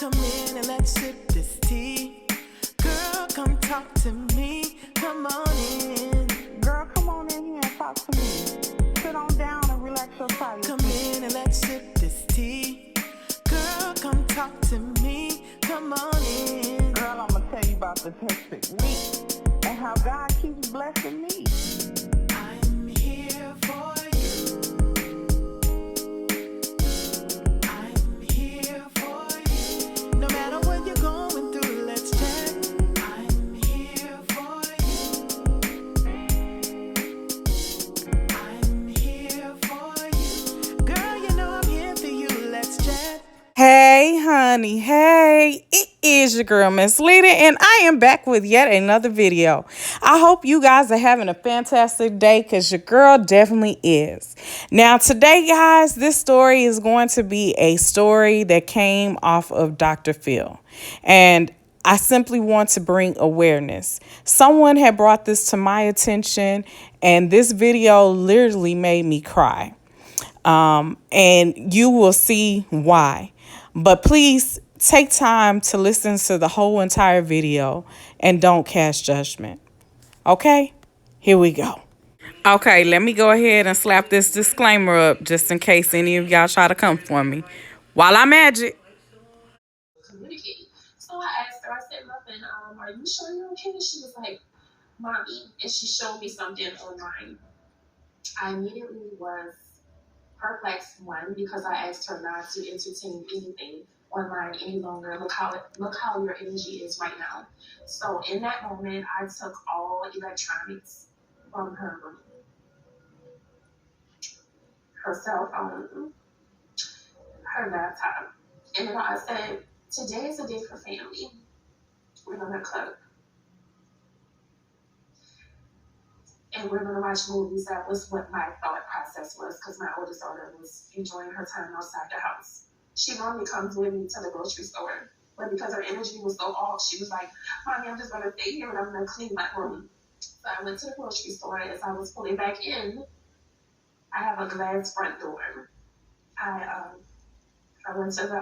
Come in and let's sip this tea. Girl, come talk to me. Come on in. Girl, come on in here and talk to me. Sit on down and relax your body. Come in and let's sip this tea. Girl, come talk to me. Come on in. Girl, I'm gonna tell you about the perfect week and how God keeps blessing me. I'm here for you. I'm here for you. No matter what you're going through, let's chat. I'm here for you. I'm here for you. Girl, you know I'm here for you. Let's chat. Hey, honey. Hey, it is your girl, Miss Leda, and I am back with yet another video. I hope you guys are having a fantastic day because your girl definitely is. Now, today, guys, this story is going to be a story that came off of Dr. Phil, and I simply want to bring awareness. Someone had brought this to my attention, and this video literally made me cry. And you will see why. But please take time to listen to the whole entire video and don't cast judgment. Okay? Here we go. Okay, let me go ahead and slap this disclaimer up just in case any of y'all try to come for me. While I'm at it. Communicate. So I asked her, I said, "Nothing, are you sure you're okay?" She was like, "Mommy," and she showed me something online. I immediately was perplexed, one, because I asked her not to entertain anything online any longer. Look how your energy is right now. So in that moment, I took all electronics from her room. Her cell phone, her laptop. And then I said, "Today is a day for family. We're gonna cook. And we're gonna watch movies." That was what my thought process was, because my oldest daughter was enjoying her time outside the house. She normally comes with me to the grocery store, but because her energy was so off, she was like, "Mommy, I'm just gonna stay here and I'm gonna clean my room." So I went to the grocery store. As I was pulling back in, I have a glass front door. I went to the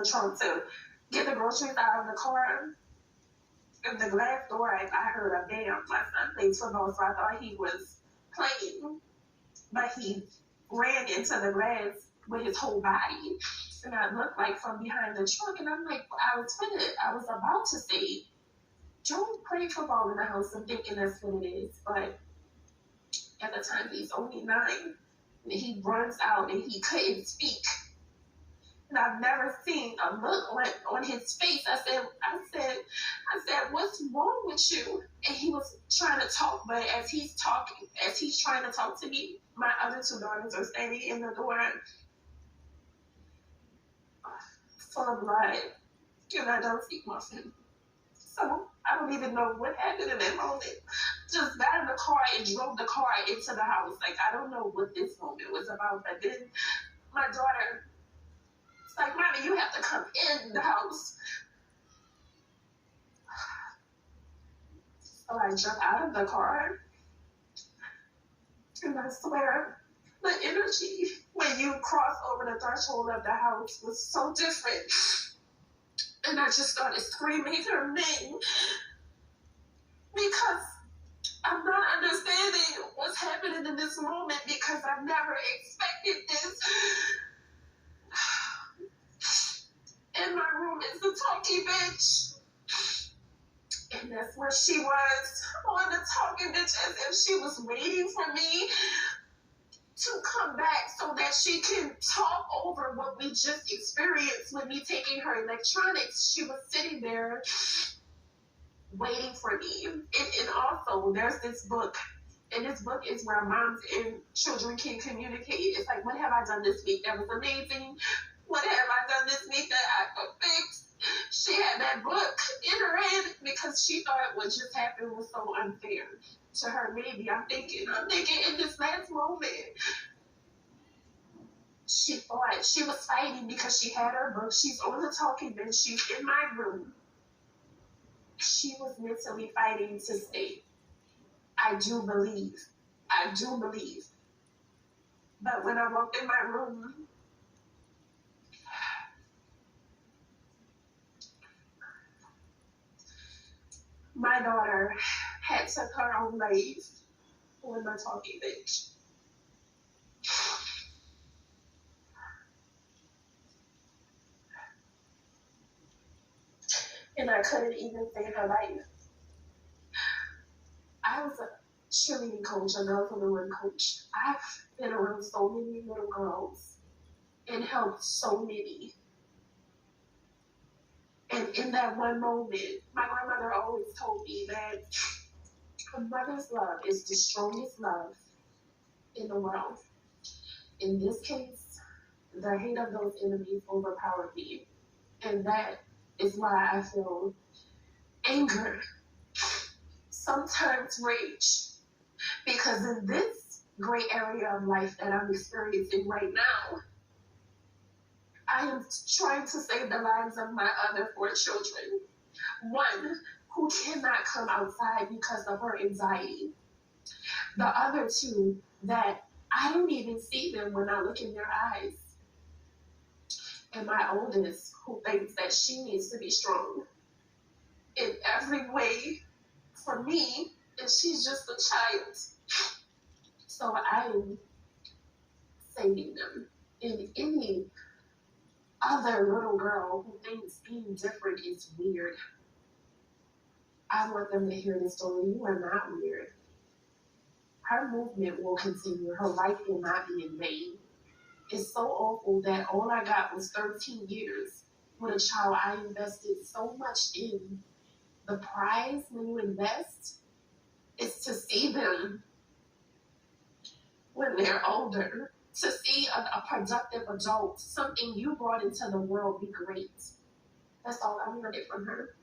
trunk to get the groceries out of the car. In the glass door, I heard a bam. My son plays football, so I thought he was playing, but he ran into the glass with his whole body. And I looked like from behind the trunk, and I'm like, I was about to say, "Don't play football in the house." I'm thinking that's what it is, but at the time he's only 9, and he runs out and he couldn't speak. And I've never seen a look like on his face. I said, "What's wrong with you?" And he was trying to talk, but as he's trying to talk to me, my other 2 daughters are standing in the door, full of blood, and I don't speak muffin. So I don't even know what happened in that moment. Just got in the car and drove the car into the house. Like, I don't know what this moment was about, but then my daughter, it's like, "Mommy, you have to come in the house." So I jumped out of the car, and I swear, the energy when you cross over the threshold of the house was so different. And I just started screaming her name because I'm not understanding what's happening in this moment, because I've never expected this. In my room is the talkie bitch. And that's where she was, on the talking bitch, as if she was waiting for me to come back so that she can talk over what we just experienced with me taking her electronics. She was sitting there waiting for me. And also, there's this book, and this book is where moms and children can communicate. It's like, "What have I done this week that was amazing? What have I done this week that I could fix?" She had that book in her hand because she thought what just happened was so unfair to her. Maybe I'm thinking in this last moment, she thought she was fighting because she had her book. She's on the talking bench. She's in my room. She was mentally fighting to stay. I do believe. But when I walked in my room, my daughter had took her own life with my talking bitch. And I couldn't even save her life. I was a cheerleading coach, a girl from the run coach. I've been around so many little girls and helped so many. And in that one moment, my grandmother always told me that a mother's love is the strongest love in the world. In this case, the hate of those enemies overpowered me. And that is why I feel anger, sometimes rage, because in this gray area of life that I'm experiencing right now, I am trying to save the lives of my other 4 children. One who cannot come outside because of her anxiety. The other 2 that I don't even see them when I look in their eyes. And my oldest who thinks that she needs to be strong in every way for me, and she's just a child. So I'm saving them. And any other little girl who thinks being different is weird, I want them to hear the story. You are not weird. Her movement will continue. Her life will not be in vain. It's so awful that all I got was 13 years with a child I invested so much in. The prize when you invest is to see them when they're older, to see a productive adult, something you brought into the world be great. That's all I wanted from her.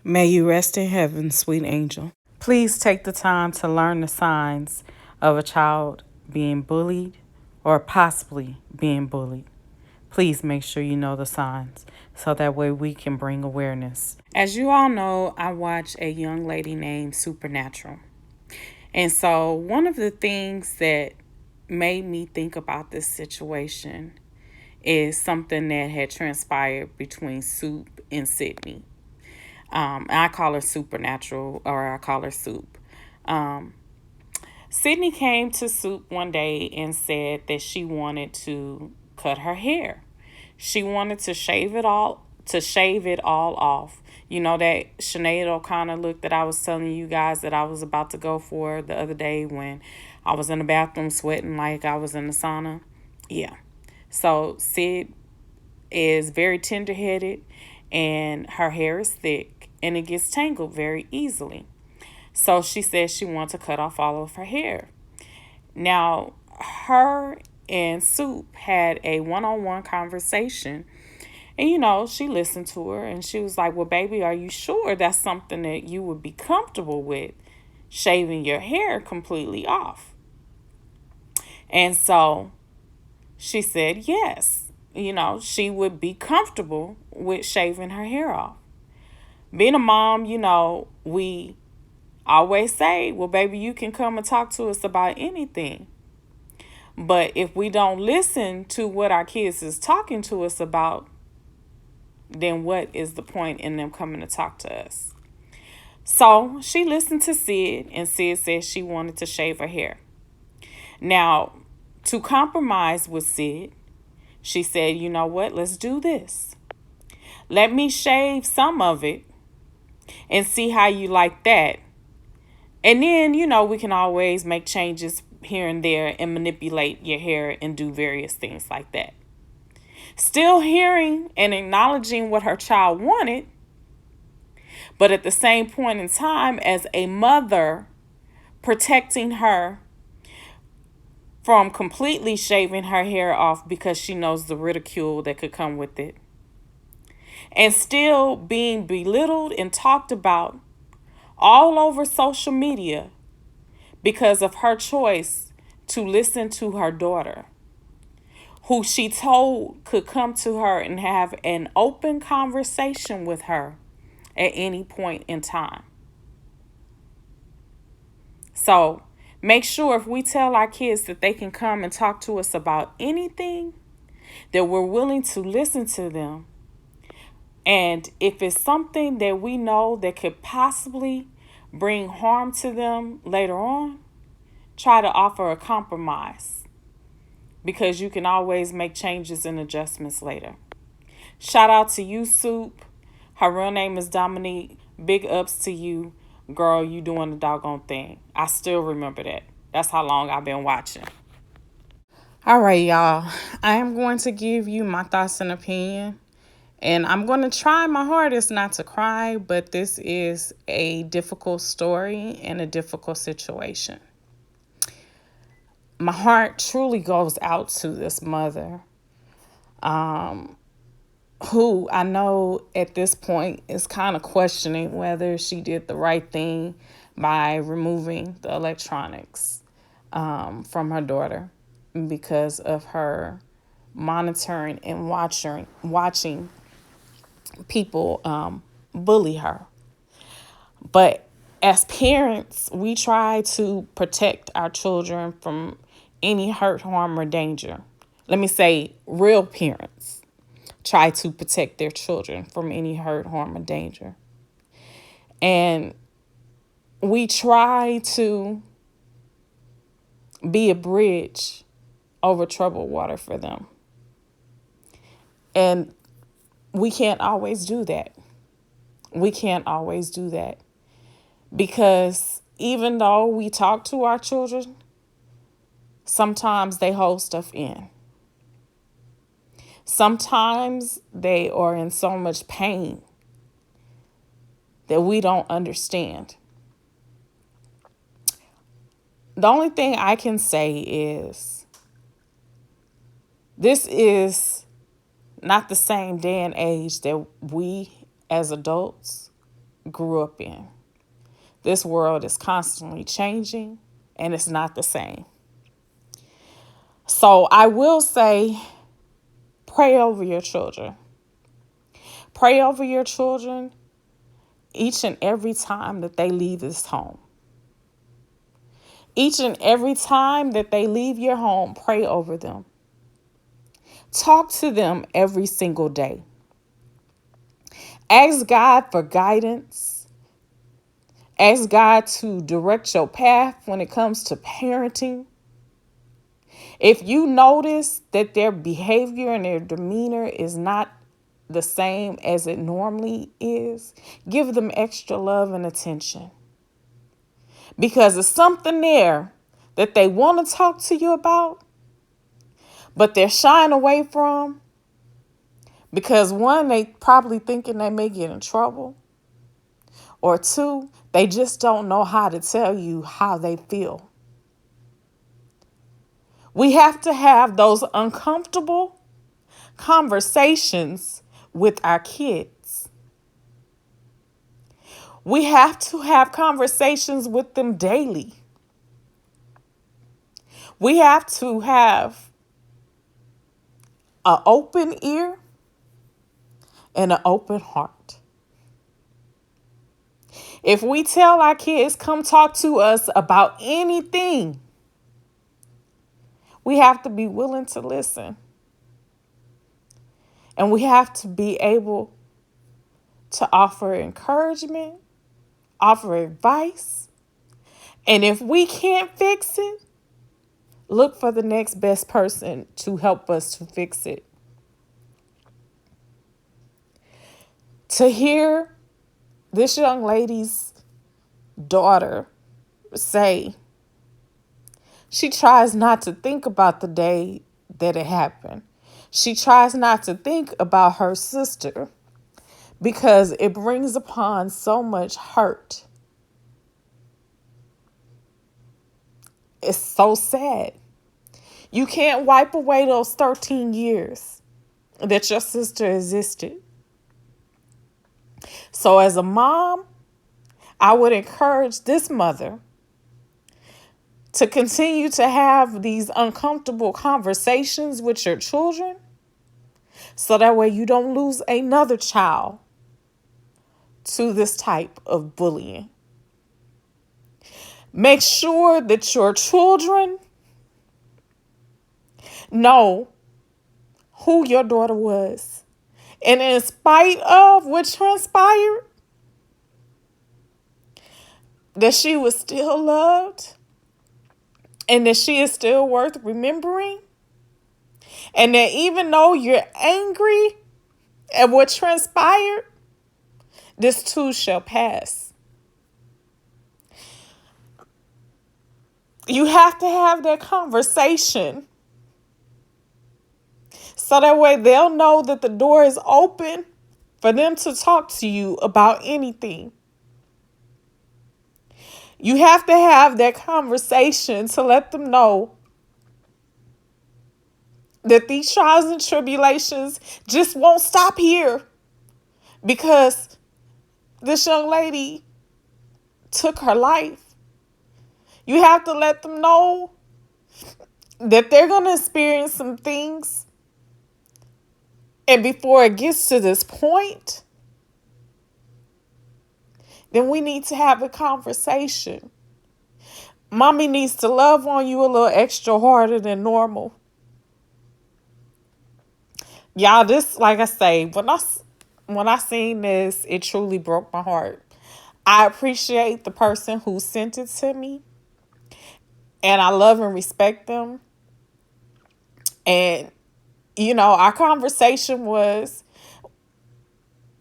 May you rest in heaven, sweet angel. Please take the time to learn the signs of a child being bullied or possibly being bullied. Please make sure you know the signs so that way we can bring awareness. As you all know, I watch a young lady named Supernatural. And so one of the things that made me think about this situation is something that had transpired between Soup and Sydney. I call her Supernatural, or I call her Soup. Sydney came to Soup one day and said that she wanted to cut her hair. She wanted to shave it all off. You know that Sinead O'Connor look that I was telling you guys that I was about to go for the other day when I was in the bathroom sweating like I was in the sauna? Yeah. So Sid is very tender-headed and her hair is thick and it gets tangled very easily. So she said she wanted to cut off all of her hair. Now, her and Soup had a one-on-one conversation. And, she listened to her and she was like, well, baby, are you sure that's something that you would be comfortable with, shaving your hair completely off? And so she said yes. She would be comfortable with shaving her hair off. Being a mom, we always say, well, baby, you can come and talk to us about anything. But if we don't listen to what our kids is talking to us about, then what is the point in them coming to talk to us? So she listened to Sid, and Sid said she wanted to shave her hair. Now, to compromise with Sid, she said, you know what, let's do this. Let me shave some of it and see how you like that. And then, we can always make changes here and there and manipulate your hair and do various things like that. Still hearing and acknowledging what her child wanted, but at the same point in time, as a mother, protecting her from completely shaving her hair off because she knows the ridicule that could come with it. And still being belittled and talked about all over social media because of her choice to listen to her daughter, who she told could come to her and have an open conversation with her at any point in time. So make sure if we tell our kids that they can come and talk to us about anything, that we're willing to listen to them. And if it's something that we know that could possibly bring harm to them later on, try to offer a compromise, because you can always make changes and adjustments later. Shout out to you, Soup. Her real name is Dominique. Big ups to you. Girl, you doing the doggone thing. I still remember that. That's how long I've been watching. All right, y'all. I am going to give you my thoughts and opinion. And I'm going to try my hardest not to cry, but this is a difficult story and a difficult situation. My heart truly goes out to this mother, who I know at this point is kind of questioning whether she did the right thing by removing the electronics from her daughter because of her monitoring and watching people bully her. But as parents, we try to protect our children from any hurt, harm, or danger. Let me say, real parents try to protect their children from any hurt, harm, or danger. And we try to be a bridge over troubled water for them. And we can't always do that. We can't always do that. Because even though we talk to our children, sometimes they hold stuff in. Sometimes they are in so much pain that we don't understand. The only thing I can say is this is not the same day and age that we as adults grew up in. This world is constantly changing and it's not the same. So I will say, pray over your children. Pray over your children each and every time that they leave this home. Each and every time that they leave your home, pray over them. Talk to them every single day. Ask God for guidance. Ask God to direct your path when it comes to parenting. If you notice that their behavior and their demeanor is not the same as it normally is, give them extra love and attention. Because it's something there that they want to talk to you about, but they're shying away from because one, they probably thinking they may get in trouble, or two, they just don't know how to tell you how they feel. We have to have those uncomfortable conversations with our kids. We have to have conversations with them daily. We have to have an open ear and an open heart. If we tell our kids, come talk to us about anything, we have to be willing to listen. And we have to be able to offer encouragement, offer advice. And if we can't fix it, look for the next best person to help us to fix it. To hear this young lady's daughter say she tries not to think about the day that it happened. She tries not to think about her sister because it brings upon so much hurt. It's so sad. You can't wipe away those 13 years that your sister existed. So as a mom, I would encourage this mother to continue to have these uncomfortable conversations with your children so that way you don't lose another child to this type of bullying. Make sure that your children know who your daughter was. And in spite of what transpired, that she was still loved and that she is still worth remembering. And that even though you're angry at what transpired, this too shall pass. You have to have that conversation so that way they'll know that the door is open for them to talk to you about anything. You have to have that conversation to let them know that these trials and tribulations just won't stop here because this young lady took her life. You have to let them know that they're going to experience some things. And before it gets to this point, then we need to have a conversation. Mommy needs to love on you a little extra harder than normal. Y'all, this, like I say, when I seen this, it truly broke my heart. I appreciate the person who sent it to me. And I love and respect them. And, you know, our conversation was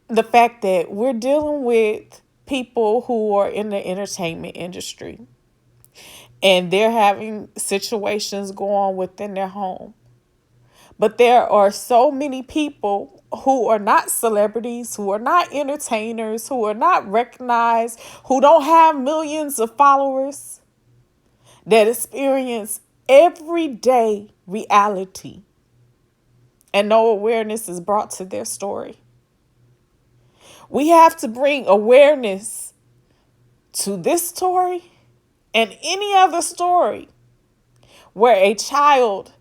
the fact that we're dealing with people who are in the entertainment industry. And they're having situations go on within their home. But there are so many people who are not celebrities, who are not entertainers, who are not recognized, who don't have millions of followers, that experience everyday reality and no awareness is brought to their story. We have to bring awareness to this story and any other story where a child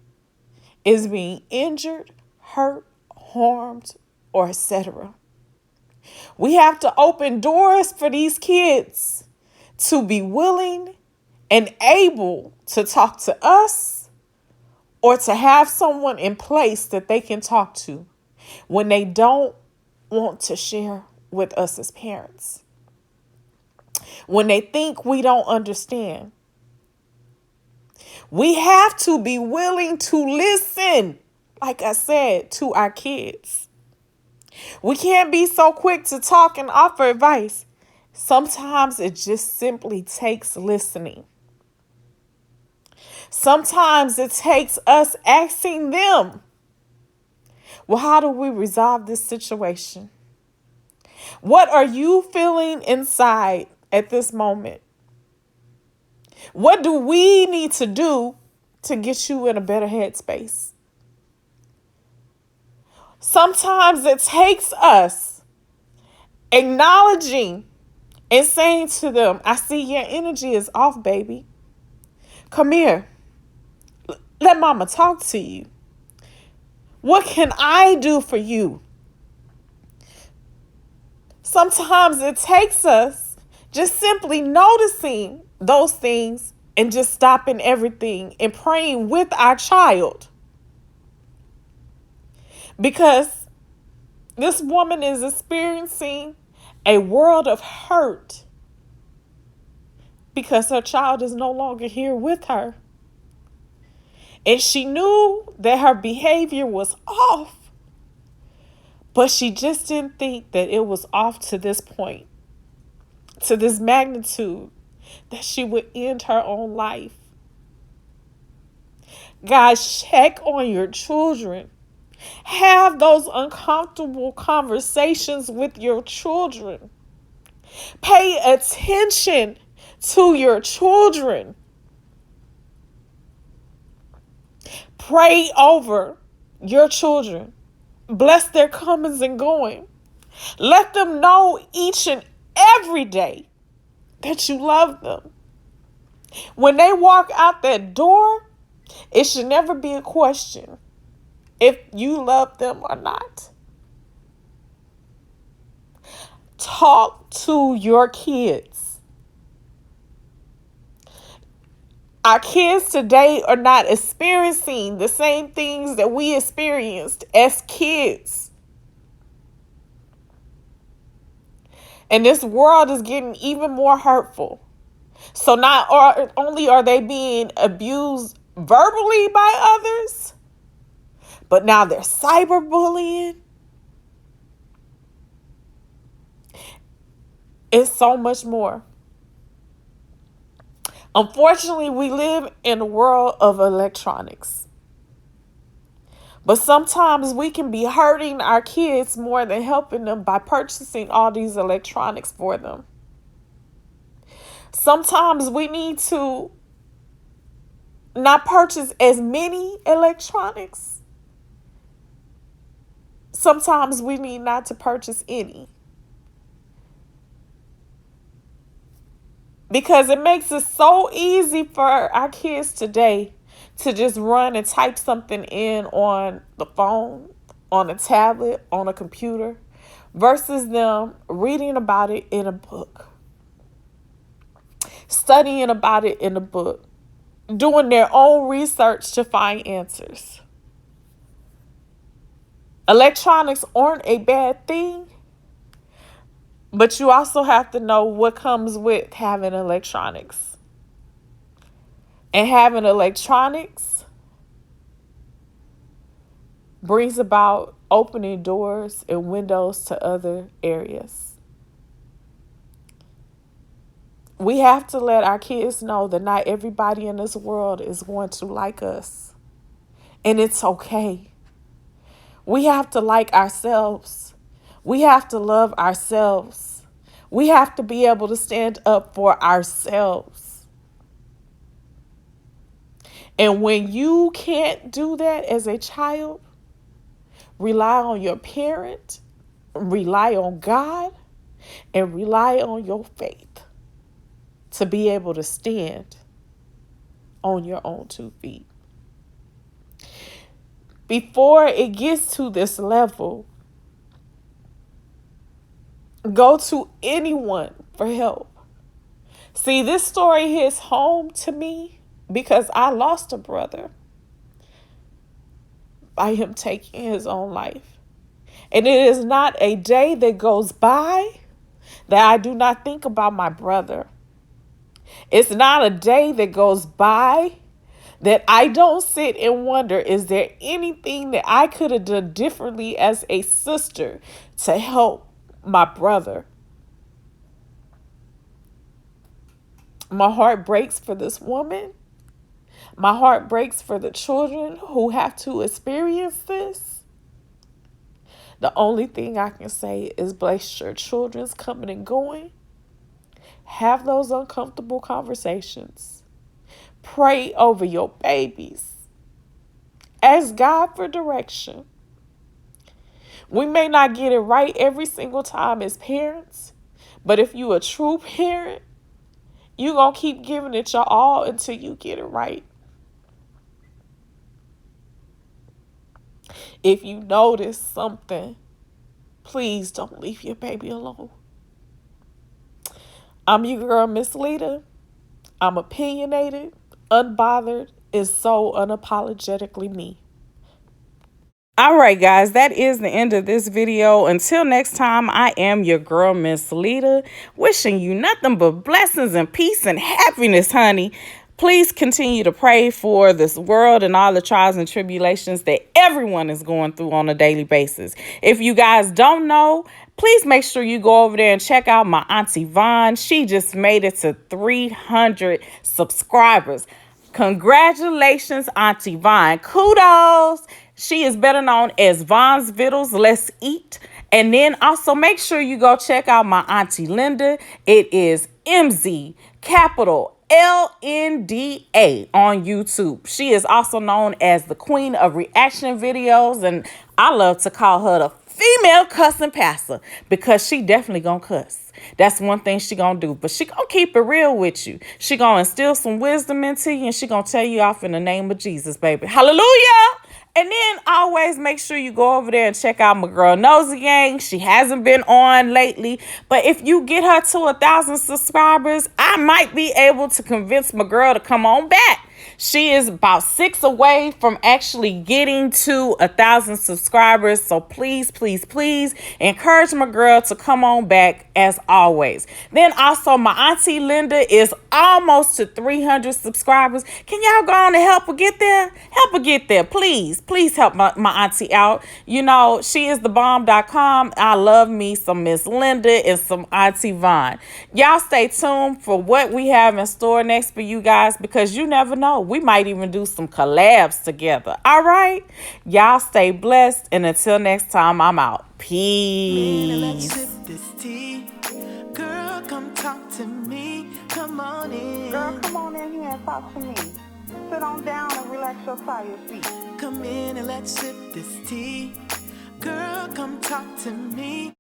is being injured, hurt, harmed, or etc. We have to open doors for these kids to be willing and able to talk to us or to have someone in place that they can talk to when they don't want to share with us as parents. When they think we don't understand. We have to be willing to listen, like I said, to our kids. We can't be so quick to talk and offer advice. Sometimes it just simply takes listening. Sometimes it takes us asking them, well, how do we resolve this situation? What are you feeling inside at this moment? What do we need to do to get you in a better headspace? Sometimes it takes us acknowledging and saying to them, I see your energy is off, baby. Come here. Let mama talk to you. What can I do for you? Sometimes it takes us just simply noticing those things and just stopping everything and praying with our child. Because this woman is experiencing a world of hurt because her child is no longer here with her. And she knew that her behavior was off, but she just didn't think that it was off to this point, to this magnitude, that she would end her own life. Guys, check on your children. Have those uncomfortable conversations with your children. Pay attention to your children. Pray over your children. Bless their comings and going. Let them know each and every day that you love them. When they walk out that door, it should never be a question if you love them or not. Talk to your kids. Our kids today are not experiencing the same things that we experienced as kids. And this world is getting even more hurtful. So not only are they being abused verbally by others, but now they're cyberbullying. It's so much more. Unfortunately, we live in a world of electronics. But sometimes we can be hurting our kids more than helping them by purchasing all these electronics for them. Sometimes we need to not purchase as many electronics. Sometimes we need not to purchase any. Because it makes it so easy for our kids today to just run and type something in on the phone, on a tablet, on a computer, versus them reading about it in a book, studying about it in a book, doing their own research to find answers. Electronics aren't a bad thing, but you also have to know what comes with having electronics. And having electronics brings about opening doors and windows to other areas. We have to let our kids know that not everybody in this world is going to like us. And it's okay. We have to like ourselves. We have to love ourselves. We have to be able to stand up for ourselves. And when you can't do that as a child, rely on your parent, rely on God, and rely on your faith to be able to stand on your own 2 feet. Before it gets to this level, go to anyone for help. See, this story hits home to me because I lost a brother by him taking his own life. And it is not a day that goes by that I do not think about my brother. It's not a day that goes by that I don't sit and wonder, is there anything that I could have done differently as a sister to help my brother? My heart breaks for this woman. My heart breaks for the children who have to experience this. The only thing I can say is bless your children's coming and going. Have those uncomfortable conversations. Pray over your babies. Ask God for direction. We may not get it right every single time as parents, but if you a true parent, you're going to keep giving it your all until you get it right. If you notice something, please don't leave your baby alone. I'm your girl, Miss Leda. I'm opinionated, unbothered, and so unapologetically me. All right, guys, that is the end of this video. Until next time, I am your girl, Miss Leda, wishing you nothing but blessings and peace and happiness, honey. Please continue to pray for this world and all the trials and tribulations that everyone is going through on a daily basis. If you guys don't know, please make sure you go over there and check out my Auntie Vaughn. She just made it to 300 subscribers. Congratulations, Auntie Vaughn. Kudos. She is better known as Vaughn's Vittles. Let's eat. And then also make sure you go check out my Auntie Linda. It is MZ capital LNDA on YouTube. She is also known as the queen of reaction videos, and I love to call her the female cussing pastor because she definitely gonna cuss. That's one thing she gonna do, but she gonna keep it real with you. She gonna instill some wisdom into you, and she gonna tell you off in the name of Jesus, baby. Hallelujah. And then always make sure you go over there and check out my girl Nosy Gang. She hasn't been on lately, but if you get her to 1,000 subscribers, I might be able to convince my girl to come on back. She is about 6 away from actually getting to 1,000 subscribers. So please, please, please encourage my girl to come on back as always. Then also my auntie Linda is almost to 300 subscribers. Can y'all go on and help her get there? Help her get there, please. Please help my auntie out. You know, she is thebomb.com. I love me some Miss Linda and some Auntie Vaughn. Y'all stay tuned for what we have in store next for you guys, because you never know. We might even do some collabs together. All right? Y'all stay blessed. And until next time, I'm out. Man, let's Peace. sip this tea. Girl, come talk to me. Come on in. Girl, come on in here and talk to me. Sit on down and relax your tired feet. Come in and let's sip this tea. Girl, come talk to me.